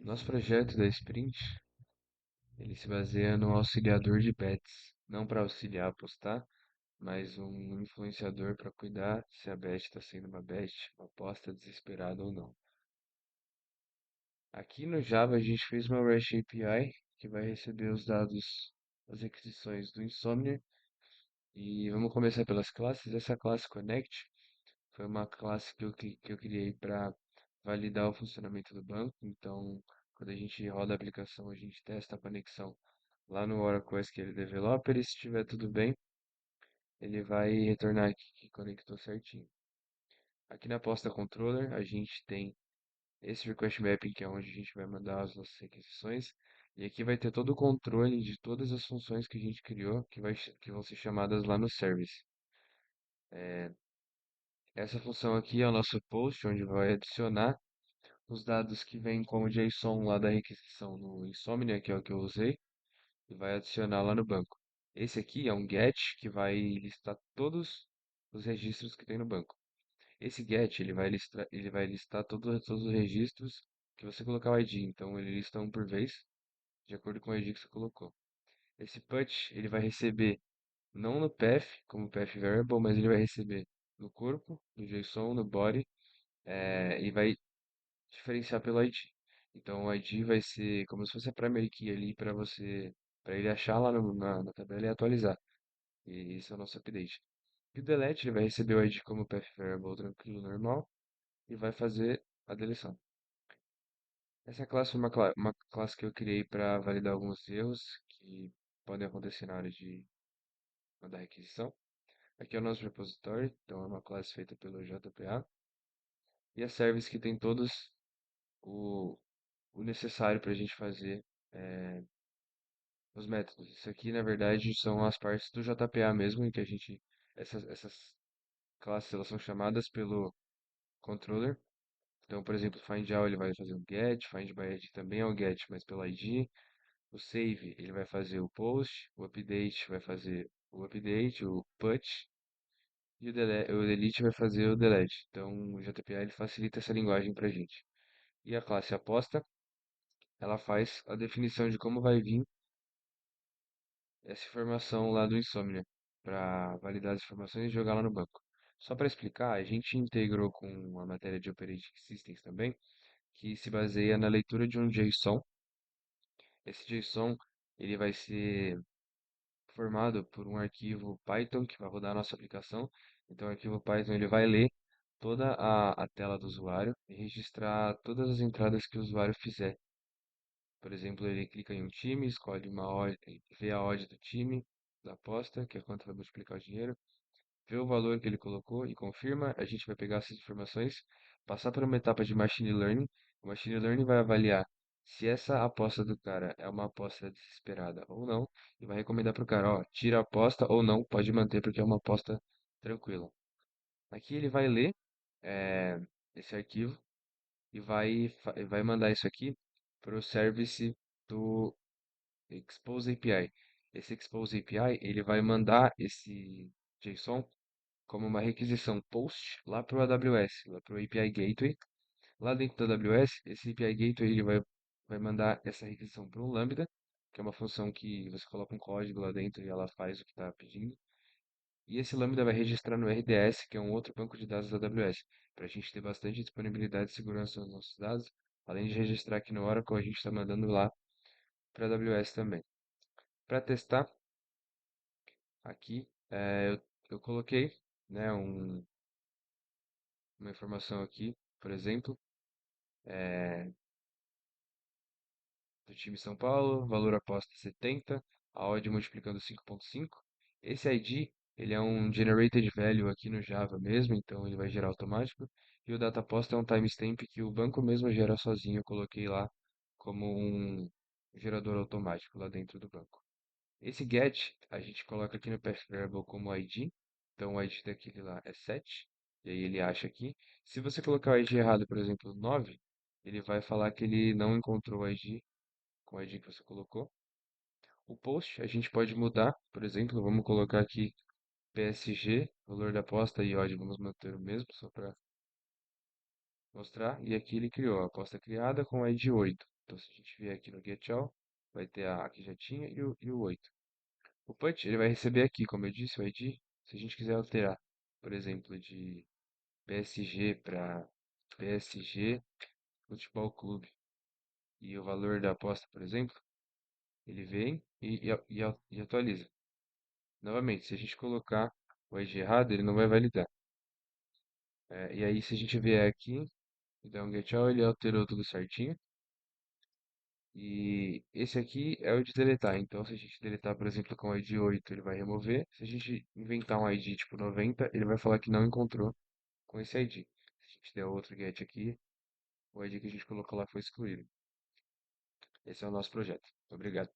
Nosso projeto da Sprint, ele se baseia no auxiliador de bets, não para auxiliar a apostar, mas um influenciador para cuidar se a bet está sendo uma bet, uma aposta desesperada ou não. Aqui no Java a gente fez uma REST API que vai receber os dados, as requisições do Insomnia. E vamos começar pelas classes. Essa classe Connect foi uma classe que eu criei para validar o funcionamento do banco. Então, quando a gente roda a aplicação, a gente testa a conexão lá no Oracle SQL Developer. E se estiver tudo bem, ele vai retornar aqui que conectou certinho. Aqui na pasta controller, a gente tem esse request mapping, que é onde a gente vai mandar as nossas requisições. E aqui vai ter todo o controle de todas as funções que a gente criou, que vão ser chamadas lá no service. Essa função aqui é o nosso post, onde vai adicionar os dados que vêm como JSON lá da requisição no Insomnia, que é o que eu usei, e vai adicionar lá no banco. Esse aqui é um get que vai listar todos os registros que tem no banco. Esse get ele vai listar todos os registros que você colocar o ID. Então ele lista um por vez, de acordo com o ID que você colocou. Esse put ele vai receber não no path, como path variable, mas ele vai receber no corpo, no JSON, no body, e vai diferenciar pelo ID. Então o ID vai ser como se fosse a primary key ali para ele achar lá na tabela e atualizar. E isso é o nosso update. E o delete, ele vai receber o ID como path variable tranquilo, normal, e vai fazer a deleção. Essa classe é uma classe que eu criei para validar alguns erros que podem acontecer na hora de mandar requisição. Aqui é o nosso repository, então é uma classe feita pelo JPA. E a service que tem todos o, o necessário para a gente fazer é, os métodos. Isso aqui, na verdade, são as partes do JPA mesmo, em que a gente. Essas classes elas são chamadas pelo controller. Então, por exemplo, o find all ele vai fazer o get, find by ID também é o get, mas pelo ID. O save ele vai fazer o post, o update vai fazer o update, o put, e o delete vai fazer o delete. Então, o JPA ele facilita essa linguagem para a gente. E a classe aposta, ela faz a definição de como vai vir essa informação lá do Insomnia, para validar as informações e jogar lá no banco. Só para explicar, a gente integrou com a matéria de Operating Systems também, que se baseia na leitura de um JSON. Esse JSON ele vai ser formado por um arquivo Python que vai rodar a nossa aplicação. Então, o arquivo Python ele vai ler toda a tela do usuário e registrar todas as entradas que o usuário fizer. Por exemplo, ele clica em um time, escolhe uma odd, vê a odd do time, da aposta, que é quanto vai multiplicar o dinheiro, vê o valor que ele colocou e confirma. A gente vai pegar essas informações, passar por uma etapa de machine learning. O machine learning vai avaliar se essa aposta do cara é uma aposta desesperada ou não, e vai recomendar para o cara, ó, tira a aposta ou não, pode manter porque é uma aposta tranquila. Aqui ele vai ler eh, esse arquivo e vai mandar isso aqui para o service do Expose API. Esse Expose API ele vai mandar esse JSON como uma requisição POST lá para o AWS, lá para o API Gateway. Lá dentro do AWS, esse API Gateway ele vai mandar essa requisição para um Lambda, que é uma função que você coloca um código lá dentro e ela faz o que está pedindo. E esse Lambda vai registrar no RDS, que é um outro banco de dados da AWS, para a gente ter bastante disponibilidade e segurança nos nossos dados. Além de registrar aqui no Oracle, a gente está mandando lá para a AWS também. Para testar, aqui eu coloquei né, uma informação aqui, por exemplo, do time São Paulo, valor aposta 70, a odd multiplicando 5.5. Esse ID, ele é um generated value aqui no Java mesmo, então ele vai gerar automático. E o data aposta é um timestamp que o banco mesmo gera sozinho, eu coloquei lá como um gerador automático lá dentro do banco. Esse get a gente coloca aqui no path variable como ID, então o ID daquele lá é 7, e aí ele acha aqui. Se você colocar o ID errado, por exemplo, 9, ele vai falar que ele não encontrou o ID com o ID que você colocou. O post a gente pode mudar, por exemplo, vamos colocar aqui PSG, valor da aposta e odd, vamos manter o mesmo, só para mostrar. E aqui ele criou a aposta criada com ID 8. Então, se a gente vier aqui no get all, vai ter a que já tinha e o 8. O put, ele vai receber aqui, como eu disse, o ID. Se a gente quiser alterar, por exemplo, de PSG para PSG Futebol Clube e o valor da aposta, por exemplo, ele vem e atualiza. Novamente, se a gente colocar o ID errado, ele não vai validar. E aí, se a gente vier aqui e dar um get all, ele alterou tudo certinho. E esse aqui é o de deletar. Então, se a gente deletar, por exemplo, com o ID 8, ele vai remover. Se a gente inventar um ID tipo 90, ele vai falar que não encontrou com esse ID. Se a gente der outro get aqui, o ID que a gente colocou lá foi excluído. Esse é o nosso projeto. Obrigado.